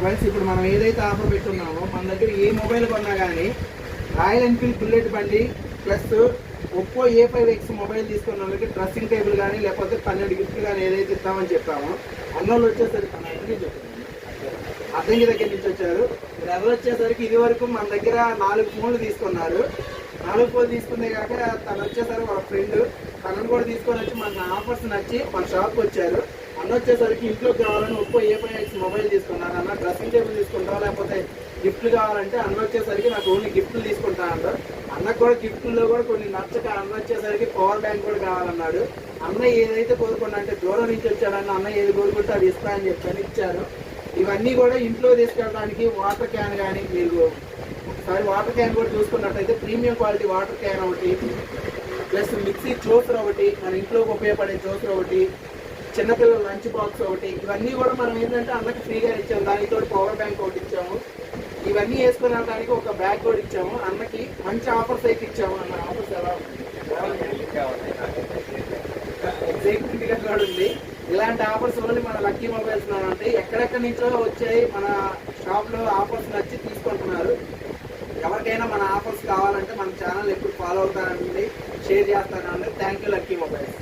Friends ఇప్పుడు మనం ఏదైతే ఆఫర్ పెట్టున్నామో మన దగ్గర ఏ మొబైల్ కొన్నా కానీ రాయల్ ఎన్ఫీల్డ్ బుల్లెట్ బండి ప్లస్ ఒప్పో A5X మొబైల్ తీసుకున్న వాళ్ళకి డ్రెస్సింగ్ టేబుల్ కానీ లేకపోతే 12 గిఫ్ట్లు కానీ ఏదైతే ఇస్తామని చెప్పామో అన్నోళ్ళు వచ్చేసరికి అద్దంకి దగ్గర నుంచి వచ్చారు. ఎవరు వచ్చేసరికి ఇది వరకు మన దగ్గర 4 ఫోన్లు తీసుకున్నారు. 4 ఫోన్లు తీసుకునే కాక తను వచ్చేసరికి వాళ్ళ ఫ్రెండ్ తనను కూడా తీసుకొని వచ్చి మన ఆఫర్స్ నచ్చి మన షాప్కి వచ్చారు. అన్న వచ్చేసరికి ఇంట్లోకి కావాలని ఒప్పో A5X మొబైల్ తీసుకున్నారు. అన్న డ్రెస్సింగ్ టేబుల్ తీసుకుంటారా లేకపోతే గిఫ్ట్లు కావాలంటే అన్న వచ్చేసరికి నాకు ఓన్లీ గిఫ్ట్లు తీసుకుంటా అంటారు. అన్నకు కూడా గిఫ్ట్లో కూడా కొన్ని నచ్చక అన్న వచ్చేసరికి పవర్ బ్యాంక్ కూడా కావాలన్నాడు. అన్న ఏదైతే కోరుకున్నా అంటే దూరం నుంచి వచ్చాడన్న అన్న ఏది కోరుకుంటే అది ఇస్తా అని చెప్పని ఇచ్చారు. ఇవన్నీ కూడా ఇంట్లో తీసుకెళ్ళడానికి వాటర్ క్యాన్ కానీ మీరు ఒకసారి వాటర్ క్యాన్ కూడా చూసుకున్నట్టయితే ప్రీమియం క్వాలిటీ వాటర్ క్యాన్ ఒకటి ప్లస్ మిక్సీ జ్యూసర్ ఒకటి మన ఇంట్లోకి ఉపయోగపడే జ్యూసర్ ఒకటి చిన్నపిల్లల లంచ్ బాక్స్ ఒకటి ఇవన్నీ కూడా మనం ఏంటంటే అన్నకి ఫ్రీగా ఇచ్చాము. దానితో పవర్ బ్యాంక్ ఒకటి ఇచ్చాము. ఇవన్నీ వేసుకుని వెళ్ళడానికి ఒక బ్యాగ్ కూడా ఇచ్చాము. అన్నకి మంచి ఆఫర్స్ అయితే ఇచ్చాము. అన్న ఆఫర్స్ ఎలా ఎగ్జైట్మెంట్గా కూడా ఉంది. ఇలాంటి ఆఫర్స్ ఓన్లీ మన లక్కీ మొబైల్స్ అంటే ఎక్కడెక్కడి నుంచో వచ్చాయి మన షాప్లో ఆఫర్స్ నచ్చి తీసుకుంటున్నారు. ఎవరికైనా మన ఆఫర్స్ కావాలంటే మన ఛానల్ ఎప్పుడు ఫాలో అవుతానండి, షేర్ చేస్తానండి. Thank you lucky mobiles.